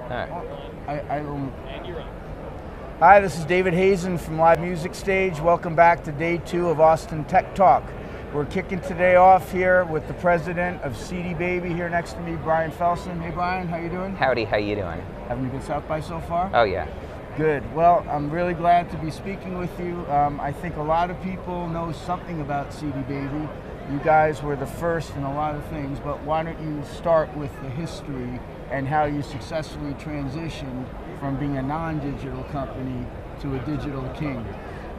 Alright. Hi, this is David Hazen from Live Music Stage. Welcome back to day 2 of Austin Tech Talk. We're kicking today off here with the president of CD Baby here next to me, Brian Felsen. Hey Brian, how you doing? Howdy, how you doing? Having a good South by so far? Oh yeah. Good. Well, I'm really glad to be speaking with you. I think a lot of people know something about CD Baby. You guys were the first in a lot of things, but why don't you start with the history and how you successfully transitioned from being a non-digital company to a digital king?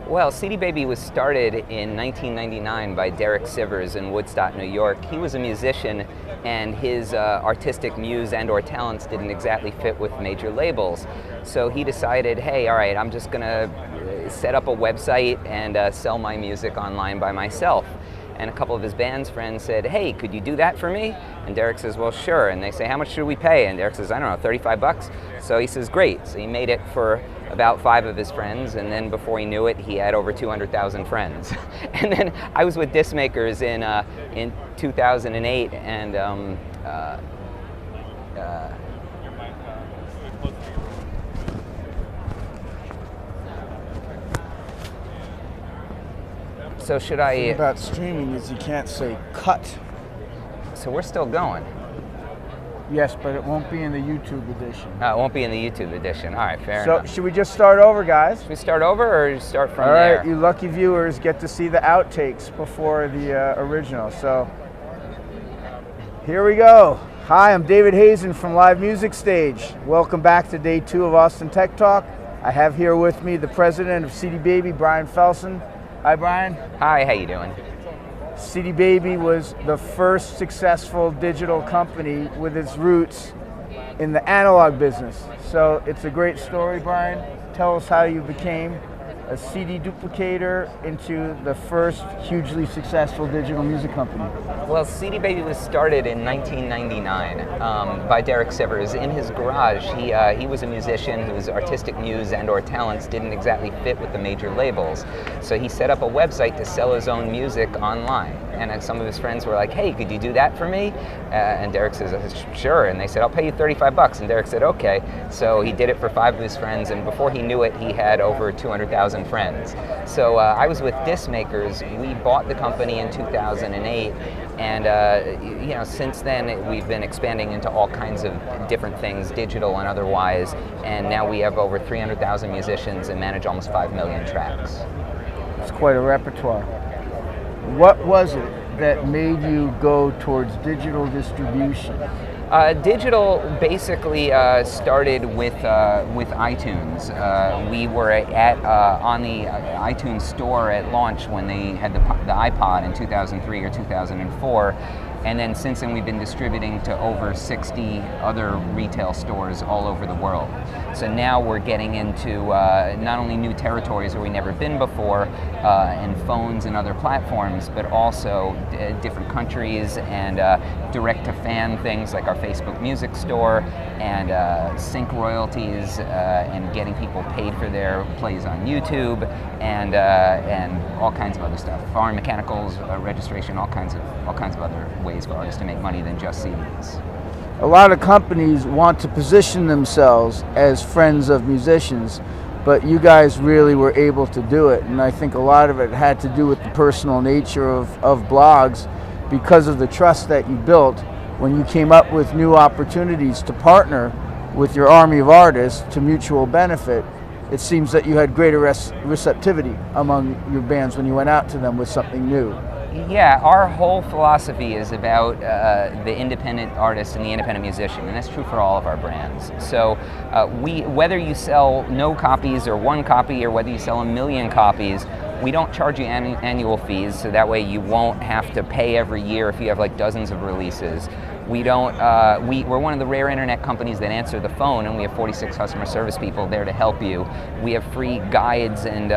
Well, CD Baby was started in 1999 by Derek Sivers in Woodstock, New York. He was a musician, and his artistic muse and or talents didn't exactly fit with major labels. So he decided, hey, all right, I'm just gonna set up a website and sell my music online by myself. And a couple of his band's friends said, hey, could you do that for me? And Derek says, well, sure. And they say, how much should we pay? And Derek says, I don't know, 35 bucks. So he says, great. So he made it for about 5 of his friends, and then before he knew it, he had over 200,000 friends. And then I was with Discmakers in 2008, and so should I... The thing about streaming is you can't say cut. So we're still going. Yes, but it won't be in the YouTube edition. It won't be in the YouTube edition. All right, fair enough. So should we just start over, guys? Should we start over or start from there? All right, there? you lucky viewers get to see the outtakes before the original. So here we go. Hi, I'm David Hazen from Live Music Stage. Welcome back to day 2 of Austin Tech Talk. I have here with me the president of CD Baby, Brian Felsen. Hi, Brian. Hi, how you doing? CD Baby was the first successful digital company with its roots in the analog business. So it's a great story, Brian. Tell us how you became a CD duplicator into the first hugely successful digital music company. Well, CD Baby was started in 1999 by Derek Sivers. In his garage, he was a musician whose artistic muse and or talents didn't exactly fit with the major labels. So he set up a website to sell his own music online. And some of his friends were like, hey, could you do that for me? And Derek says, sure. And they said, I'll pay you 35 bucks. And Derek said, okay. So he did it for 5 of his friends, and before he knew it, he had over 200,000 friends. So I was with Discmakers. We bought the company in 2008, and you know, since then we've been expanding into all kinds of different things, digital and otherwise, and now we have over 300,000 musicians and manage almost 5 million tracks. It's quite a repertoire. What was it that made you go towards digital distribution? Digital basically started with iTunes. We were on the iTunes store at launch when they had the iPod in 2003 or 2004. And then since then we've been distributing to over 60 other retail stores all over the world. So now we're getting into not only new territories where we've never been before, and phones and other platforms, but also different countries and direct-to-fan things like our Facebook music store, and sync royalties, and getting people paid for their plays on YouTube, and all kinds of other stuff. Foreign mechanicals, registration, all kinds of other ways for artists to make money than just CDs. A lot of companies want to position themselves as friends of musicians, but you guys really were able to do it, and I think a lot of it had to do with the personal nature of blogs, because of the trust that you built when you came up with new opportunities to partner with your army of artists to mutual benefit. It seems that you had greater receptivity among your bands when you went out to them with something new. Yeah, our whole philosophy is about the independent artist and the independent musician, and that's true for all of our brands. So whether you sell no copies or 1 copy, or whether you sell 1 million copies, we don't charge you annual fees, so that way you won't have to pay every year if you have like dozens of releases. We don't, we're one of the rare internet companies that answer the phone, and we have 46 customer service people there to help you. We have free guides and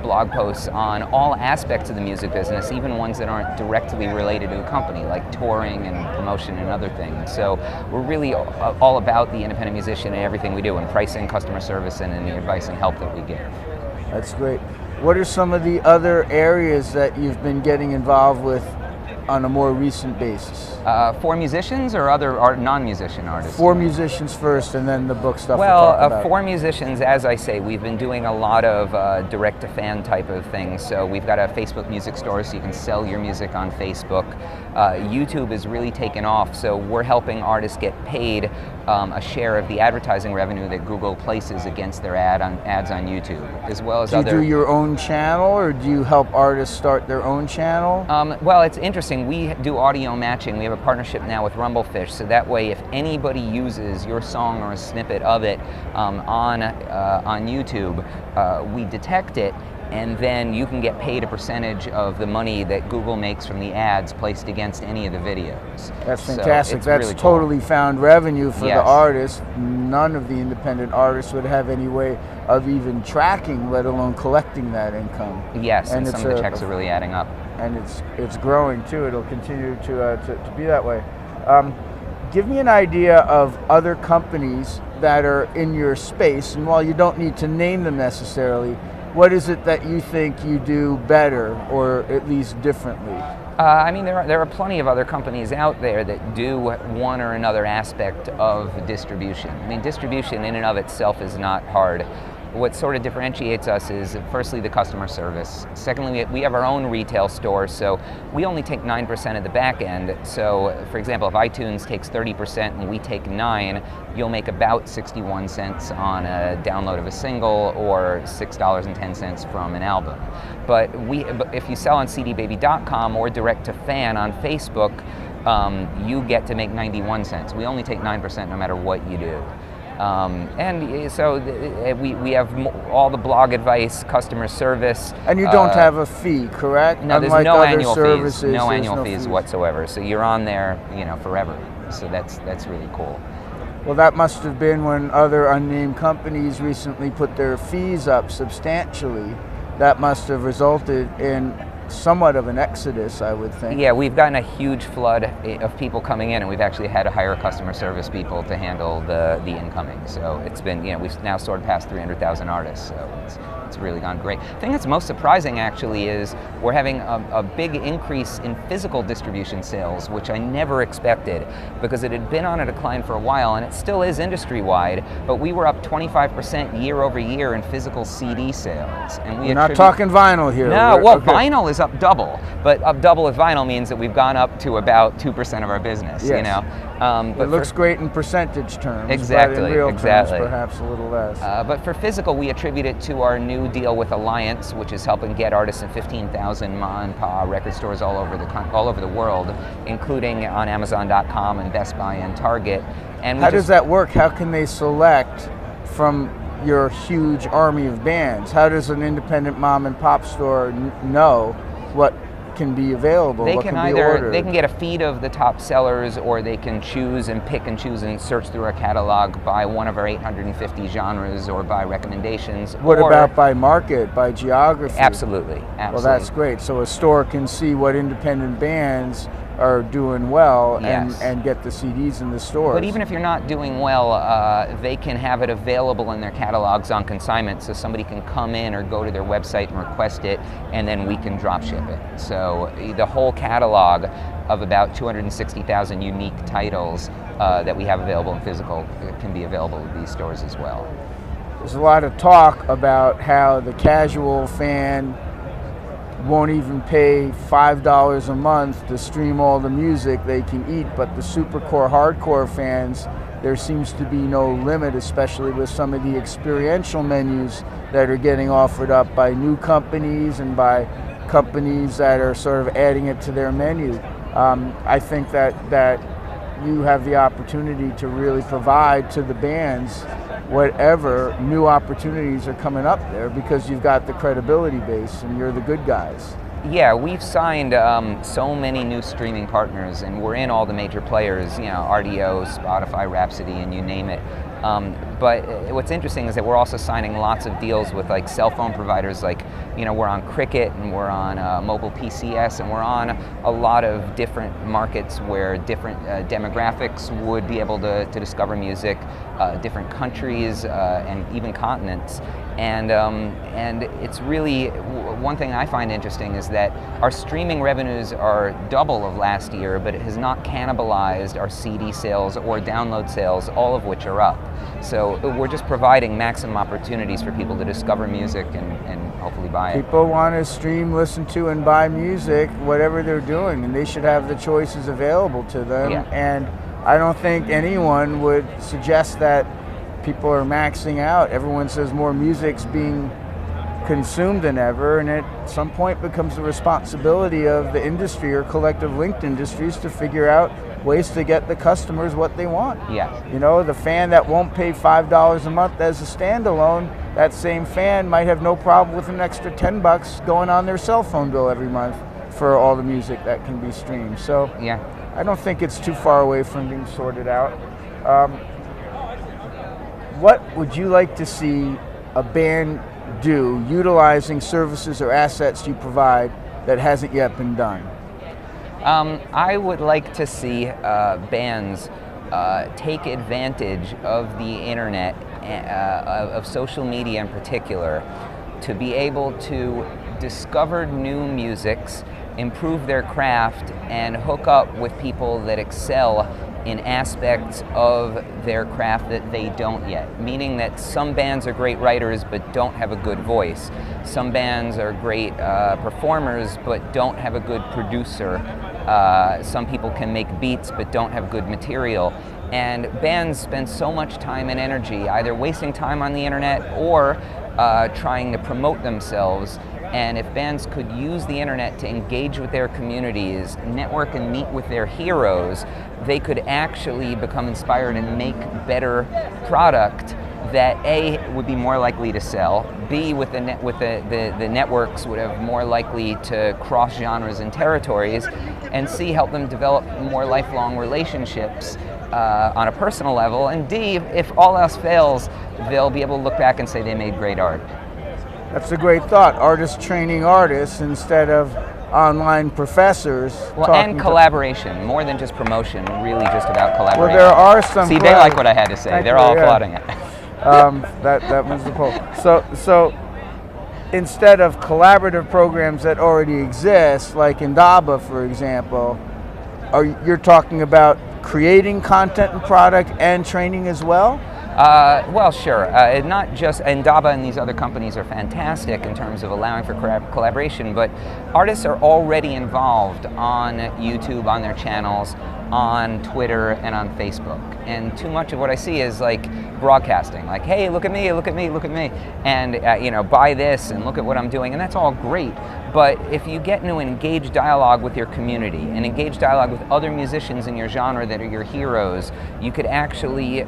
blog posts on all aspects of the music business, even ones that aren't directly related to the company, like touring and promotion and other things. So we're really all about the independent musician and everything we do, and pricing, customer service, and the advice and help that we give. That's great. What are some of the other areas that you've been getting involved with on a more recent basis? For musicians or other non-musician artists? For musicians first, and then the book stuff we'll Well, talk about. for musicians, as I say, we've been doing a lot of direct-to-fan type of things. So we've got a Facebook music store, so you can sell your music on Facebook. YouTube has really taken off, so we're helping artists get paid a share of the advertising revenue that Google places against their ads on YouTube, as well as other. Do you do your own channel, or do you help artists start their own channel? Well, it's interesting. We do audio matching. We have a partnership now with Rumblefish, so that way if anybody uses your song or a snippet of it on YouTube, we detect it, and then you can get paid a percentage of the money that Google makes from the ads placed against any of the videos. That's fantastic. So That's really cool. totally found revenue for Yes. the artist. None of the independent artists would have any way of even tracking, let alone collecting that income. Yes, and it's some of the checks are really adding up. And it's growing too. It'll continue to be that way. Give me an idea of other companies that are in your space, and while you don't need to name them necessarily, what is it that you think you do better, or at least differently? I mean, there are plenty of other companies out there that do one or another aspect of distribution. I mean, distribution in and of itself is not hard. What sort of differentiates us is, firstly, the customer service. Secondly, we have our own retail store, so we only take 9% of the back end. So, for example, if iTunes takes 30% and we take 9%, you'll make about 61 cents on a download of a single, or $6.10 from an album. But if you sell on cdbaby.com or direct to fan on Facebook, you get to make 91 cents. We only take 9% no matter what you do. And so we have all the blog advice, customer service. And you don't have a fee, correct? No, there's Unlike no other annual services, fees. No there's annual fees whatsoever. So you're on there, forever. So that's really cool. Well, that must have been when other unnamed companies recently put their fees up substantially. That must have resulted in somewhat of an exodus, I would think. Yeah, we've gotten a huge flood of people coming in, and we've actually had to hire customer service people to handle the incoming. So it's been, we've now soared past 300,000 artists, so it's really gone great. The thing that's most surprising, actually, is we're having a big increase in physical distribution sales, which I never expected, because it had been on a decline for a while, and it still is industry-wide, but we were up 25% year over year in physical CD sales. And we're not talking vinyl here. No, well, okay. Vinyl is up double, but up double with vinyl means that we've gone up to about 2% of our business. Yes. But it looks great in percentage terms. Exactly. But in real terms, exactly. Perhaps a little less. But for physical, we attribute it to our new deal with Alliance, which is helping get artists in 15,000 ma and pa record stores all over the world, including on Amazon.com and Best Buy and Target. And how does that work? How can they select from your huge army of bands? How does an independent mom and pop store know what can be available? They what can be either ordered? they can get a feed of the top sellers, or they can choose and pick and choose and search through our catalog by one of our 850 genres or by recommendations. What about by market, by geography? Absolutely. Well, that's great. So a store can see what independent bands are doing well, yes. and get the CDs in the stores. But even if you're not doing well, they can have it available in their catalogs on consignment, so somebody can come in or go to their website and request it, and then we can drop ship it. So the whole catalog of about 260,000 unique titles that we have available in physical can be available at these stores as well. There's a lot of talk about how the casual fan won't even pay $5 a month to stream all the music they can eat, but the supercore hardcore fans, there seems to be no limit, especially with some of the experiential menus that are getting offered up by new companies and by companies that are sort of adding it to their menu. I think that you have the opportunity to really provide to the bands whatever new opportunities are coming up there, because you've got the credibility base and you're the good guys. Yeah, we've signed so many new streaming partners, and we're in all the major players, RDO, Spotify, Rhapsody, and you name it. But what's interesting is that we're also signing lots of deals with like cell phone providers, like, we're on Cricket and we're on mobile PCS, and we're on a lot of different markets where different demographics would be able to discover music. different countries and even continents. And it's really, one thing I find interesting is that our streaming revenues are double of last year, but it has not cannibalized our CD sales or download sales, all of which are up. So we're just providing maximum opportunities for people to discover music and hopefully buy it. People want to stream, listen to, and buy music, whatever they're doing, and they should have the choices available to them. Yeah. And I don't think anyone would suggest that people are maxing out. Everyone says more music's being consumed than ever, and at some point becomes the responsibility of the industry or collective linked industries to figure out ways to get the customers what they want. Yeah. You know, the fan that won't pay $5 a month as a standalone, that same fan might have no problem with an extra $10 going on their cell phone bill every month for all the music that can be streamed. So Yeah. I don't think it's too far away from being sorted out. What would you like to see a band do utilizing services or assets you provide that hasn't yet been done? I would like to see bands take advantage of the internet, of social media in particular, to be able to discover new musics, improve their craft, and hook up with people that excel in aspects of their craft that they don't yet. Meaning that some bands are great writers but don't have a good voice. Some bands are great performers but don't have a good producer. Some people can make beats but don't have good material. And bands spend so much time and energy either wasting time on the internet or trying to promote themselves. And if bands could use the internet to engage with their communities, network and meet with their heroes, they could actually become inspired and make better product that A, would be more likely to sell, B, with the networks would have more likely to cross genres and territories, and C, help them develop more lifelong relationships on a personal level, and D, if all else fails, they'll be able to look back and say they made great art. That's a great thought. Artists training artists instead of online professors. Well, and collaboration, more than just promotion, really just about collaboration. Well, there are some. See, they like what I had to say. They're all applauding it. That was the poll. So instead of collaborative programs that already exist, like Indaba, for example, you're talking about creating content and product and training as well? Well, sure. Not just Indaba and these other companies are fantastic in terms of allowing for collaboration, but artists are already involved on YouTube, on their channels, on Twitter, and on Facebook. And too much of what I see is like broadcasting, like, hey, look at me, look at me, look at me, and you know, buy this and look at what I'm doing, and that's all great. But if you get into an engaged dialogue with your community, an engaged dialogue with other musicians in your genre that are your heroes, you could actually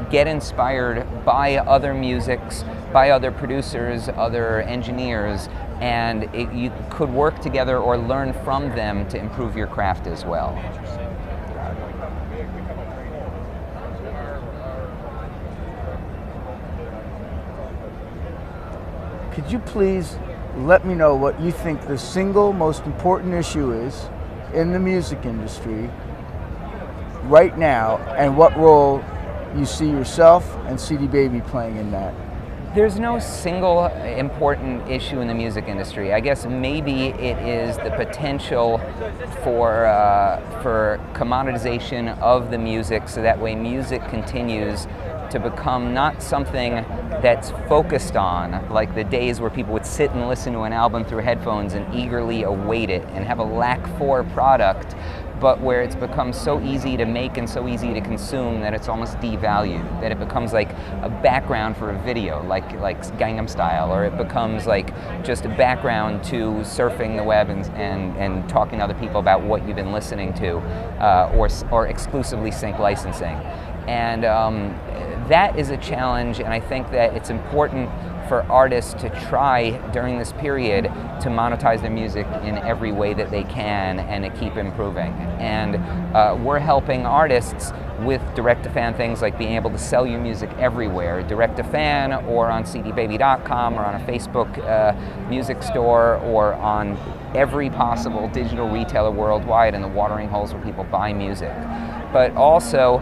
get inspired by other musics, by other producers, other engineers, and you could work together or learn from them to improve your craft as well. Could you please let me know what you think the single most important issue is in the music industry right now, and what role you see yourself and CD Baby playing in that? There's no single important issue in the music industry. I guess maybe it is the potential for commoditization of the music, so that way music continues to become not something that's focused on, like the days where people would sit and listen to an album through headphones and eagerly await it and have a lack for product, but where it's become so easy to make and so easy to consume that it's almost devalued, that it becomes like a background for a video, like Gangnam Style, or it becomes like just a background to surfing the web and talking to other people about what you've been listening to, or exclusively sync licensing. And that is a challenge, and I think that it's important for artists to try during this period to monetize their music in every way that they can and to keep improving. And we're helping artists with direct-to-fan things like being able to sell your music everywhere, direct-to-fan or on cdbaby.com or on a Facebook music store or on every possible digital retailer worldwide and the watering holes where people buy music. but also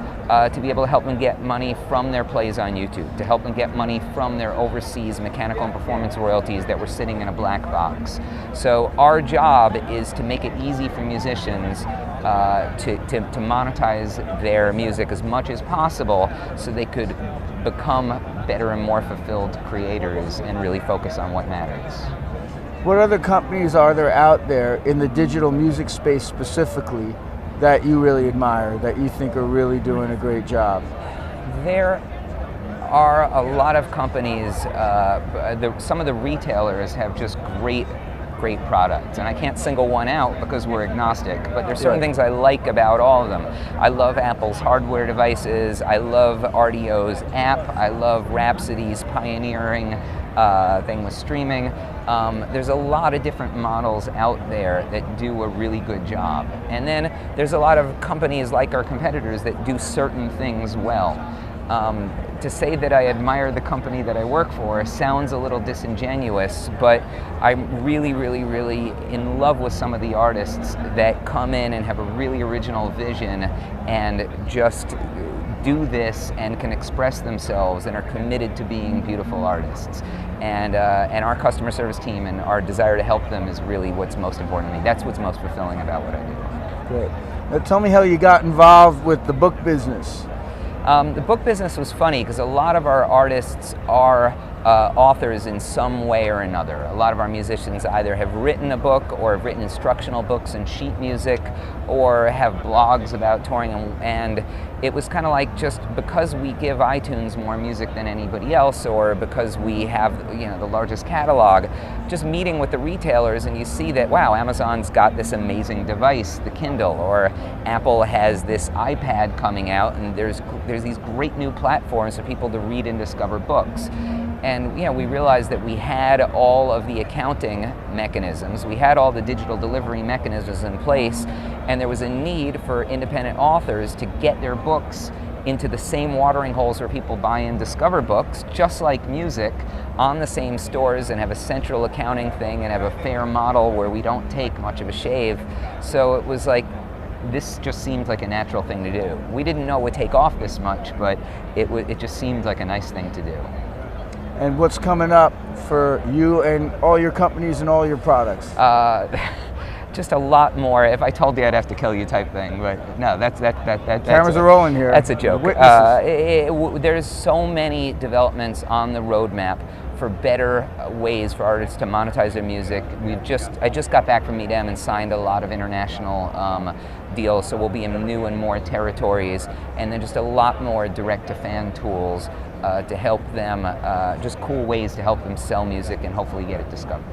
to be able to help them get money from their plays on YouTube, to help them get money from their overseas mechanical and performance royalties that were sitting in a black box. So our job is to make it easy for musicians to monetize their music as much as possible so they could become better and more fulfilled creators and really focus on what matters. What other companies are there out there in the digital music space specifically that you really admire, that you think are really doing a great job? There are a lot of companies, some of the retailers have just great products, and I can't single one out because we're agnostic, but there's certain things I like about all of them. I love Apple's hardware devices, I love RDO's app, I love Rhapsody's pioneering thing with streaming. There's a lot of different models out there that do a really good job. And then there's a lot of companies like our competitors that do certain things well. To say that I admire the company that I work for sounds a little disingenuous, but I'm really, really, really in love with some of the artists that come in and have a really original vision and just do this and can express themselves and are committed to being beautiful artists. And our customer service team and our desire to help them is really what's most important to me. That's what's most fulfilling about what I do. Great. Now tell me how you got involved with the book business. The book business was funny because a lot of our artists are authors in some way or another. A lot of our musicians either have written a book or have written instructional books and sheet music or have blogs about touring, and it was kind of like, just because we give iTunes more music than anybody else, or because we have, you know, the largest catalog, just meeting with the retailers and you see that, wow, Amazon's got this amazing device, the Kindle, or Apple has this iPad coming out, and there's these great new platforms for people to read and discover books. And we realized that we had all of the accounting mechanisms, we had all the digital delivery mechanisms in place, and there was a need for independent authors to get their books into the same watering holes where people buy and discover books, just like music, on the same stores, and have a central accounting thing and have a fair model where we don't take much of a shave. So it was like, this just seemed like a natural thing to do. We didn't know it would take off this much, but it just seemed like a nice thing to do. And what's coming up for you and all your companies and all your products? Just a lot more. If I told you, I'd have to kill you type thing. But no, that cameras are rolling here. That's a joke. There's so many developments on the roadmap for better ways for artists to monetize their music. I just got back from EDM and signed a lot of international deals, so we'll be in new and more territories, and then just a lot more direct-to-fan tools to help them, just cool ways to help them sell music and hopefully get it discovered.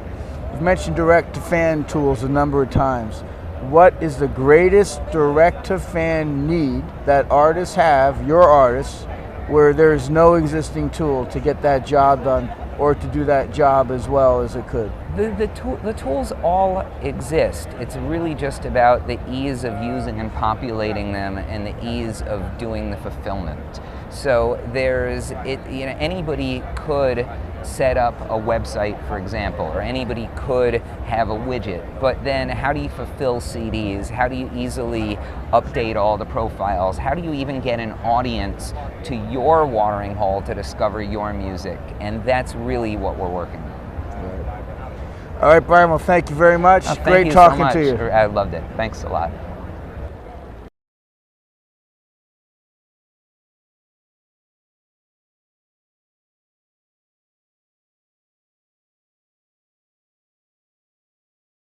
You've mentioned direct-to-fan tools a number of times. What is the greatest direct-to-fan need that artists have, your artists, where there's no existing tool to get that job done or to do that job as well as it could? The tools all exist. It's really just about the ease of using and populating them and the ease of doing the fulfillment. So anybody could set up a website, for example, or anybody could have a widget, but then how do you fulfill CDs? How do you easily update all the profiles? How do you even get an audience to your watering hole to discover your music? And that's really what we're working on. All right, Brian, well, thank you very much. Great talking to you. I loved it. Thanks a lot.